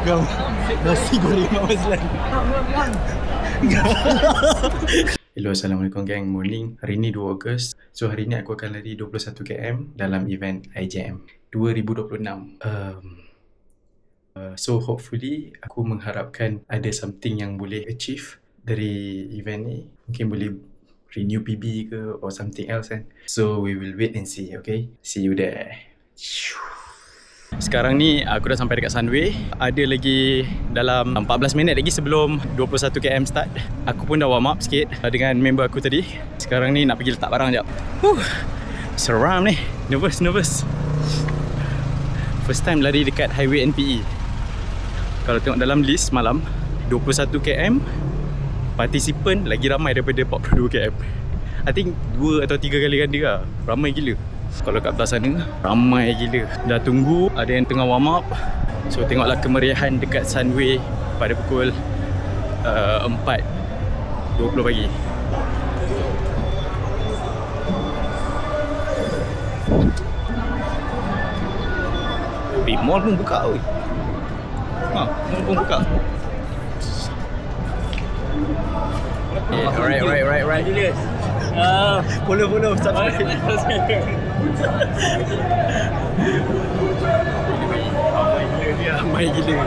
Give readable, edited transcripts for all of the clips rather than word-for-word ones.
Ngam. Nasi goreng Mak Mazlan. Hello, Assalamualaikum gang. Morning. Hari ni 2 Ogos. So hari ni aku akan lari 21 km dalam event IJM 2026. So hopefully aku mengharapkan ada something yang boleh achieve dari event ni. Mungkin boleh renew PB ke or something else kan. So we will wait and see, okay? See you there. Sekarang ni aku dah sampai dekat Sunway. Ada lagi dalam 14 minit lagi sebelum 21 km start. Aku pun dah warm up sikit dengan member aku tadi. Sekarang ni nak pergi letak barang jap. Seram ni. Nervous. First time lari dekat highway NPE. Kalau tengok dalam list malam 21 km, participant lagi ramai daripada 42 km. I think 2 atau 3 kali ganda lah. Ramai gila. Kalau kat belah sana ramai gila. Dah tunggu, ada yang tengah warm up. So tengoklah kemeriahan dekat Sunway pada pukul 4.20 pagi. Mall pun buka oi. Mall pun buka. Right. Follow subscribe. Ramai gila.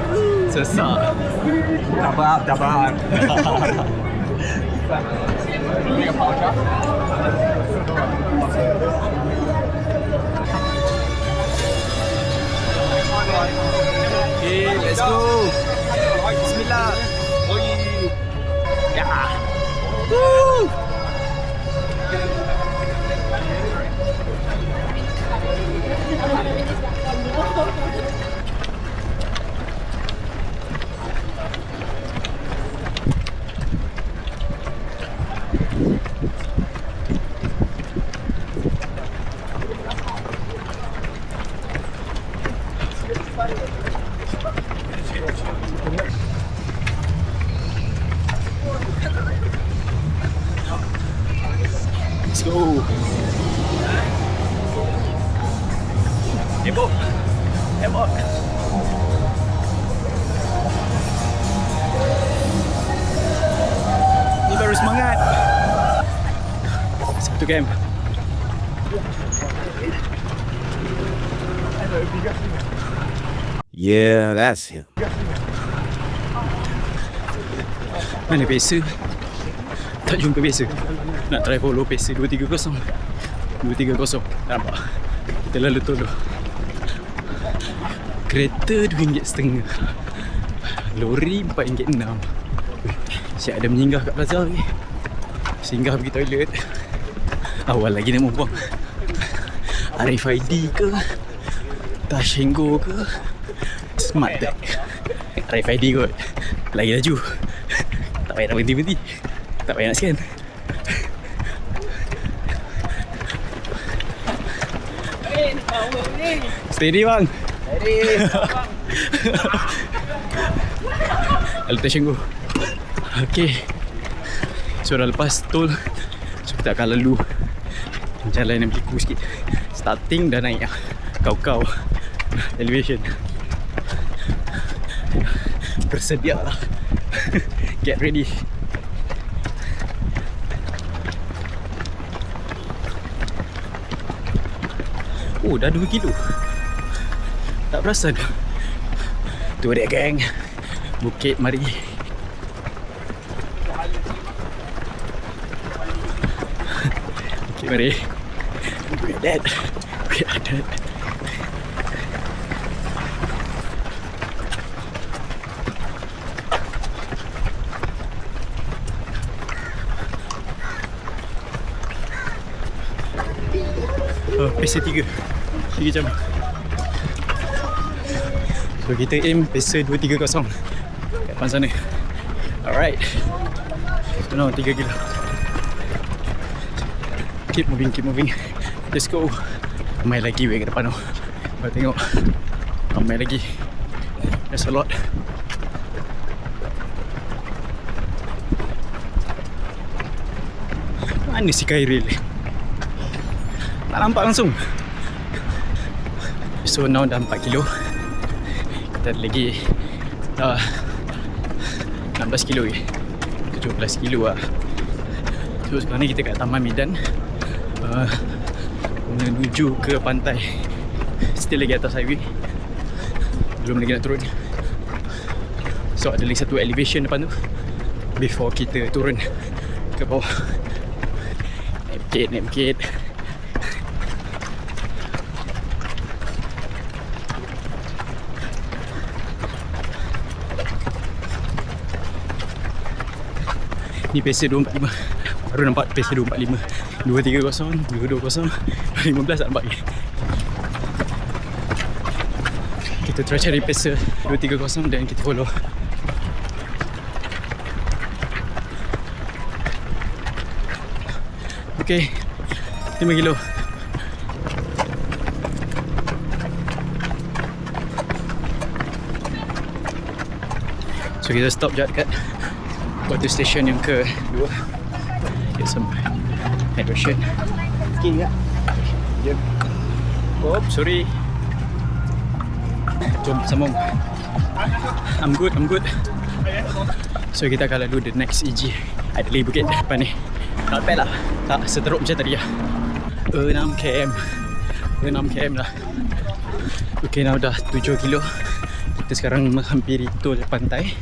Sesak. Tabar. Okay, let's go. Bismillah. Ya. Woo. Let's go. Tembok. Ni baru semangat. 1 km. Yeah, that's him. Mana pesa? Tak jumpa pesa. Nak try follow pesa 230. Nampak? Kita lalu tolong. Kereta RM2.50. Lori RM4.6. Siap ada menyinggah kat plaza ni. Singgah pergi toilet. Awal lagi nak buang RFID ke, Tashengo ke, Smart Tag. RFID kot. Lagi laju. Tak payah nak berhenti. Tak payah nak scan. Steady bang. Lalu Tashengo. Okay. So dah lepas tol. So kita akan lalu jalan yang berliku sikit. Starting dah naik lah. Kau elevation. Bersedia lah. Get ready. Oh, dah 2 kilo. Tak perasan. Tu dia geng. Bukit Mari. Bukit Mari. We are dead. Pesa 3 jam. So kita aim pesa 230 kat depan sana. Alright. So now 3 kilo. Keep moving. Let's go. Ramai lagi weh kat depan tu. Kau tengok. Ramai lagi. There's a lot. Mana si Khairil? Tak nampak langsung. So now dah 4 kilo. Kita ada lagi 16 kilo lagi, 17 kilo lah. So sekarang ni kita kat Taman Medan, menuju ke pantai. Still lagi atas highway, belum lagi nak turun. So ada lagi satu elevation depan tu before kita turun ke bawah. Naik bukit. Ni pesa 245. Baru nampak pesa 245. 230, 220, 15 tak nampak lagi. Kita try cari pesa 230 dan kita follow. Okay, 5 kilo. So kita stop je dekat water station yang kedua. Get some hydration. Okay tak? Jom. Oh, sorry. Jom sambung. I'm good. So kita akan lalu the next EG. Ada lagi bukit depan ni. Not bad lah. Tak seteruk macam tadi lah. 6km lah. Okay, now dah 7 kilo. Kita sekarang menghampiri tol pantai.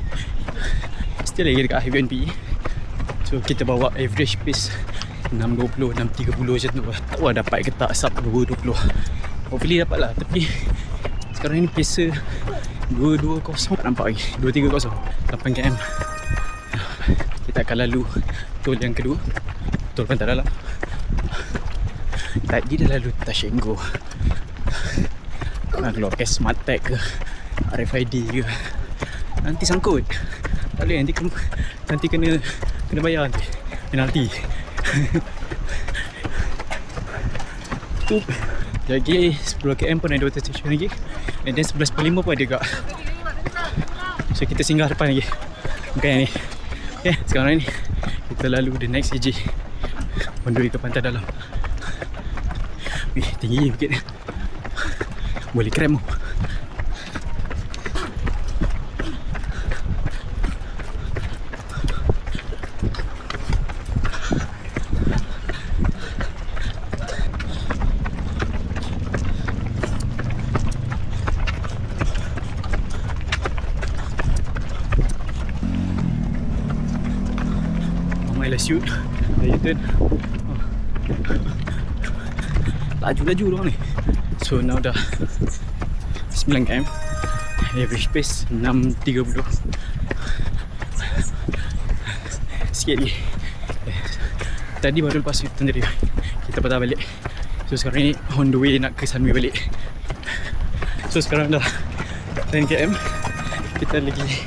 Still lagi dekat highway NPE. So kita bawa average pace 6.20, 6.30 macam tu lah. Tak tahu dapat ke tak sub 2.20. Hopefully dapat lah. Tapi sekarang ni pace 2.20. Nampak lagi 2.30, 8km. Kita akan lalu tol yang kedua, tol pantai dalam. Tadi dah lalu Tashengo. Nak keluar pakai Smart Tag ke RFID ke, nanti sangkut. Tak boleh, nanti kena bayar nanti penalti. Lagi 10km pun ada water station lagi. And then 11.5 pun ada kak. So kita singgah depan lagi, bukan yang ni. Okay, sekarang ni kita lalu the next EG, on the way ke pantai dalam. Wih, tinggi bukit ni, boleh krem tu. Shoot, dah U-turn. Laju orang ni. So now dah 9km. Average pace 6.30. Sikit lagi. Tadi baru lepas U-turn tadi, kita patah balik. So sekarang ni on the way nak ke Sunway balik. So sekarang dah 10km. Kita lagi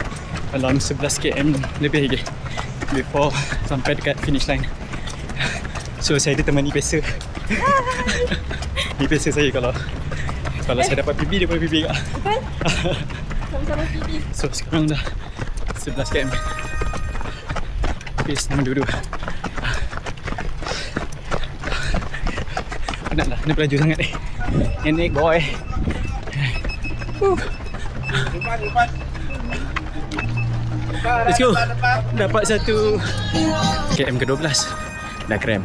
dalam 11km lebih lagi before sampai dekat finish line. So saya ditemani pesa. Ni pesa saya kalau saya dapat PB, dia boleh PB kak. Betul? Sama-sama PB. So sekarang dah 11km. Pace 6.22. Penat lah, kena pelaju sangat ni. Naik boy. Depan. Let's go. Dapat 1 km ke-12. Dah krem.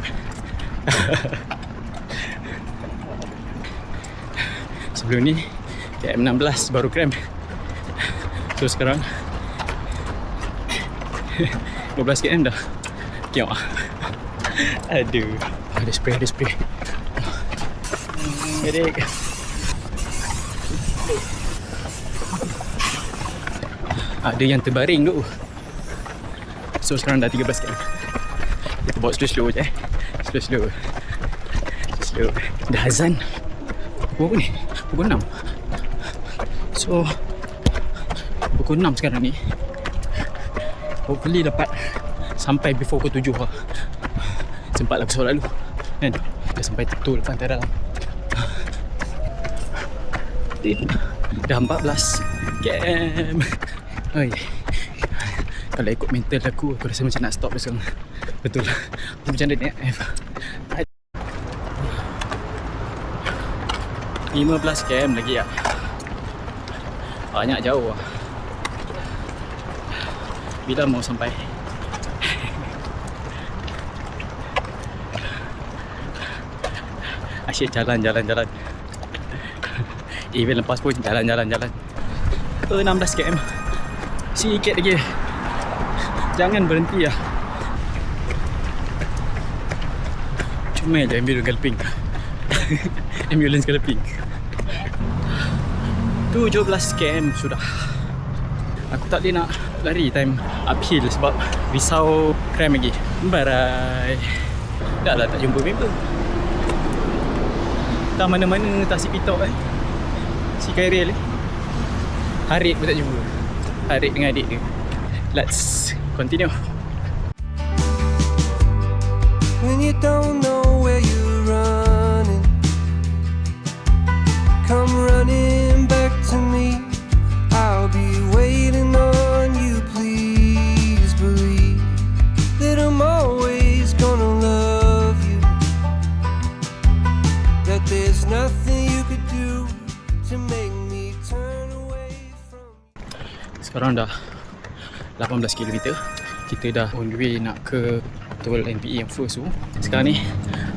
Sebelum ni km 16 baru krem. So sekarang 12 km dah. Tengok. Aduh. Ada spray. Medik. Ada yang terbaring tu. So sekarang dah 13 km. Kita bawa slow je. Slow. Dah azan. Pukul apa ni? Pukul 6. So pukul 6 sekarang ni. Hopefully dapat sampai before pukul 7 lah. Sempatlah ke solat dulu kan. Dah sampai tol pantai dalam. Dah 14 km. Oi. Kalau ikut mental aku rasa macam nak stop sekarang. Betul. Macam mana ni? 15 km lagi lah. Banyak jauh lah. Bila mau sampai? Asyik jalan. Even lepas pun jalan. 16 km. Sikit lagi. Jangan berhenti lah. Cuma je ambulance galloping. 17 km sudah. Aku tak boleh nak lari time uphill sebab risau cramp lagi. Barai. Dah lah tak jumpa member. Tak mana-mana tak si Pitok si Khairil Harid pun tak jumpa. Harid dengan adik dia. Let's continue. When you don't know where you're running, come running back to me. I'll be waiting on you. Please believe that I'm always gonna love you, that there's nothing you could do to make me turn away from you. Sekarang dah 18 km. Kita dah on the way nak ke tol NPE yang first tu. Sekarang ni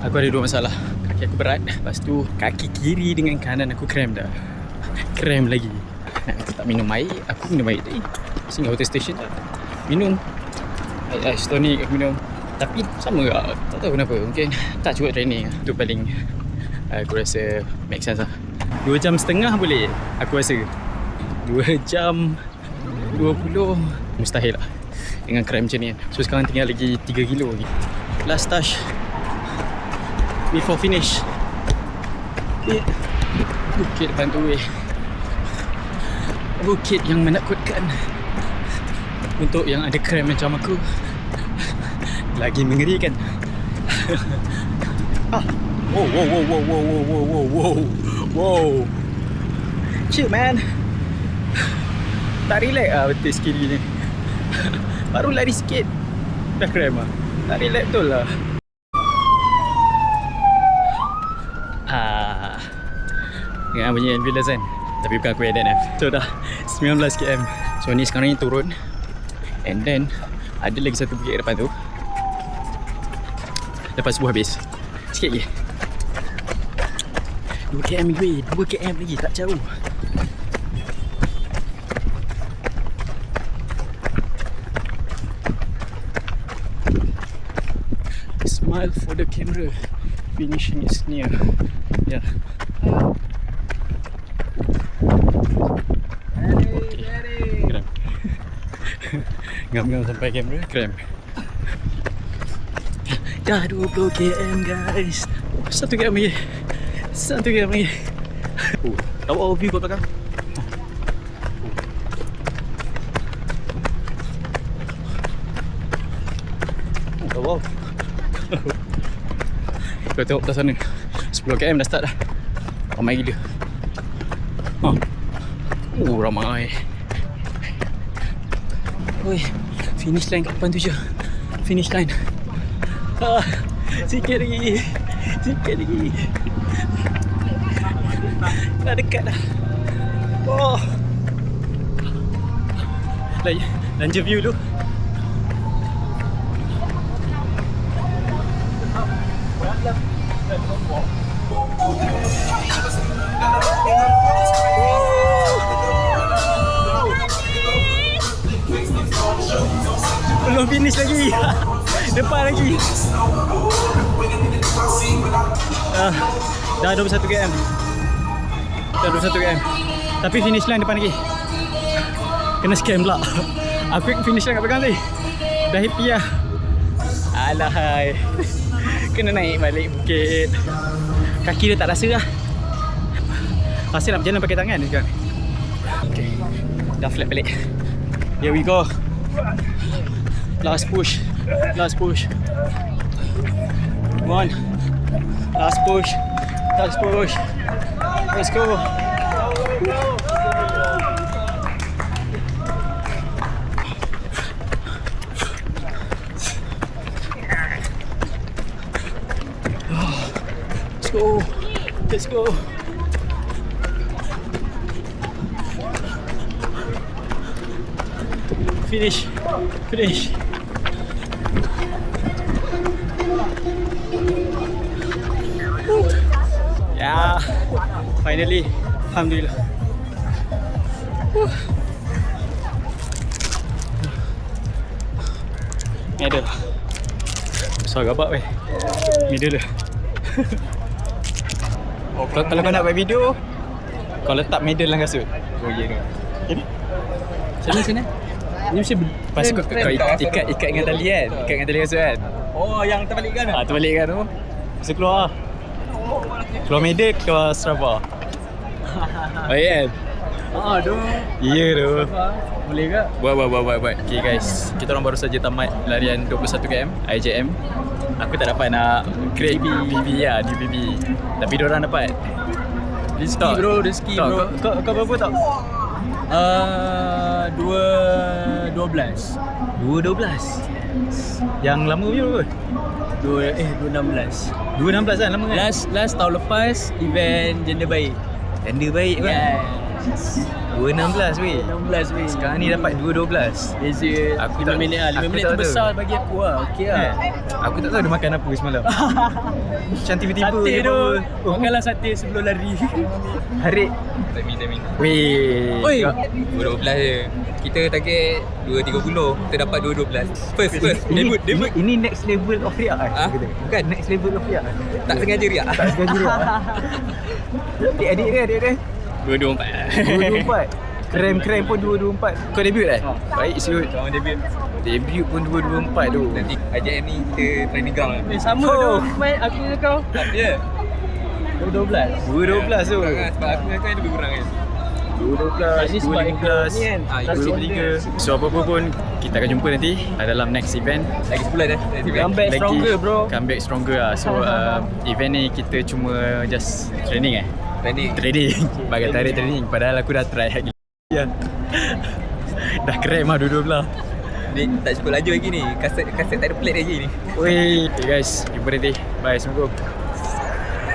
aku ada dua masalah. Kaki aku berat. Lepas tu kaki kiri dengan kanan aku cramp dah. Cramp lagi. Nak tak minum air. Aku minum air tadi singgah hotel station dah. Minum ice tonic aku minum. Tapi sama ke? Tak tahu kenapa. Mungkin tak cukup training. Itu paling aku rasa make sense lah. 2 jam setengah boleh aku rasa. 2 jam 20 mustahil lah dengan cramp macam ni kan. So sekarang tinggal lagi 3 kilo lagi. Last touch before finish. Bukit depan tu bukit yang menakutkan. Untuk yang ada cramp macam aku, lagi mengerikan. Wow. Chill man. Tak relax lah betul kiri ni. Baru lari sikit dah cramp lah. Tak relax betul lah. Dengan bunyi ambulance kan. Tapi bukan aku NF. So dah 19 km. So ni sekarang ni turun. And then ada lagi satu bukit depan tu. Lepas subuh habis. Sikit lagi 2 km lagi. 2 km lagi, tak jauh. Smile for the camera. Finishing is near. Yeah. Okay. Cramp. Ngam-ngam sampai kamera, cramp. Dah 20 km guys. 1 km lagi. 1 km lagi. Tahu overview kat belakang. Wow. Kau tengok kat sana 10 km dah start dah. Ramai gila. Ramai. Oi, finish line kat depan tu je. Finish line. Sikit lagi. Dah dekat dah. Lanjut view dulu. Belum finish lagi. Depan lagi. Dah 21 km. Dah 21 km. Tapi finish line depan lagi. Kena scam pula. Aku finish line kat belakang tadi. Dah happy lah. Alahai. Kena naik balik bukit. Kaki dia tak rasa lah. Rasa nak berjalan pakai tangan sekarang. Okay. Dah flat balik. Here we go. Last push. Come on. Last push. Let's go. Let's go. Finish. Ya, finally. Alhamdulillah. Medal. Besar gabak weh. Medal dia. Kalau kau nak buat video, kau letak medal dalam kasut. Oh ya ke? Sini. Ni mesti pas kau ikat dengan tali kan? Ikat dengan tali kasut kan? Oh, yang terbalikkan Ah, terbalikkan tu. Mesti keluar. Keluar medal, keluar Strava. Baik kan? tu. Ya tu. Boleh ke? Buat. Okay guys, kita orang baru saja tamat larian 21 km IJM. Aku tak dapat nak create PB lah, new PB. Tapi diorang dapat. Rezeki bro. Kau berapa tak? 2.12. 2.12. Yang lama punya berapa? 2.16. 2.16 kan lama kan? Last tahun lepas event gender baik. Tanda baik kan? Yes. 2.16 weh. 16 weh. Sekarang ni dapat 2.12. Beza Aku 5 tak- minit lah. 5 aku minit tak tu tahu. besar bagi aku lah. Okey lah. Aku tak tahu dia makan apa semalam. Macam tiba-tiba Sate dia tu. bawa- Makanlah sate sebelum lari. Harik. Timing. Weh. Oi. 2.12 je. Kita target 2.30. Kita dapat 2.12. First. Debut. Ini next level of riak kan? Ah, bukan. Next level of riak. Tak sengaja riak. Tak sengaja riak. Adik dia. 2.24. 2.24. Krem pun 2.24. Kau debut eh? Baik siut. Orang debut. Debut pun 2.24 tu. Nanti IJM ni kita training ground lah. Sama tu. Main aku dengan kau. Ya. 2.12. 2.12 tu. Sebab aku dengan kau lebih kurang kan. 2.12, Ini sebab ikut ni kan. 2.23. So apa-apa pun kita akan jumpa nanti dalam next event. Lagi sebulan dah. Comeback stronger bro. Comeback stronger lah. So event ni kita cuma just training Training. Bagai tarik training. Padahal aku dah try lagi. Ya. Dah krem lah dua-dua belah. Ni tak cukup laju lagi ni. Kaset tak ada plate lagi ni. Oi, okay guys, jumpa nanti. Bye, Assalamualaikum.